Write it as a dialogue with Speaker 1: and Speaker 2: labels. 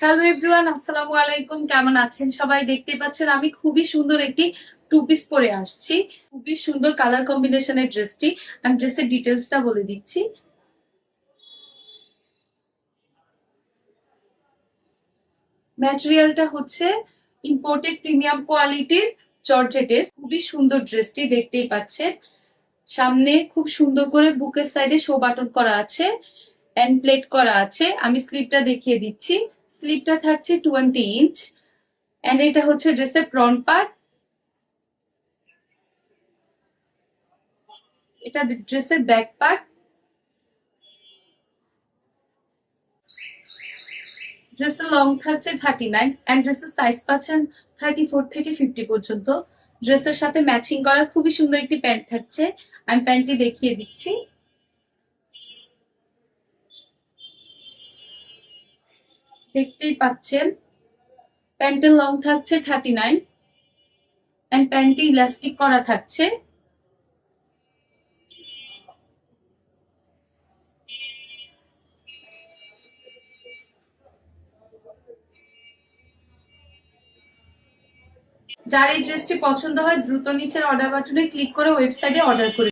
Speaker 1: Hello everyone, আসসালামু আলাইকুম। কেমন আছেন সবাই? দেখতে পাচ্ছেন আমি খুবই সুন্দর একটি টু পিস পরে আসছি। খুবই সুন্দর কালার কম্বিনেশনের ড্রেসটি। আমি ড্রেসের ডিটেলসটা বলে দিচ্ছি। ম্যাটেরিয়ালটা হচ্ছে ইম্পোর্টেড প্রিমিয়াম কোয়ালিটির জর্জেটের। খুবই সুন্দর ড্রেসটি, দেখতেই পাচ্ছেন। সামনে খুব সুন্দর করে বুকের সাইডে শো বাটন করা আছে, এন্ড প্লেট করা আছে। আমি স্লিপটা দেখিয়ে দিচ্ছি। স্লিপটা থাকছে 20 ইঞ্চ, এন্ড এটা হচ্ছে ড্রেসের ফ্রন্ট পার্ট। এটা ড্রেসের ব্যাক পার্ট। ড্রেসের লং থাকছে 39, এন্ড ড্রেসের সাইজ পাচ্ছেন 34 থেকে 50 পর্যন্ত। ড্রেসের সাথে ম্যাচিং করা খুবই সুন্দর একটি প্যান্ট থাকছে। আমি প্যান্টটি দেখিয়ে দিচ্ছি। দেখতেই পাচ্ছেন প্যান্টের লং থাকছে 39, এন্ড প্যান্টটি ইলাস্টিক করা থাকছে। যার এই ড্রেসটি পছন্দ হয় দ্রুত নিচের অর্ডার বাটনে ক্লিক করে ওয়েবসাইটে অর্ডার করে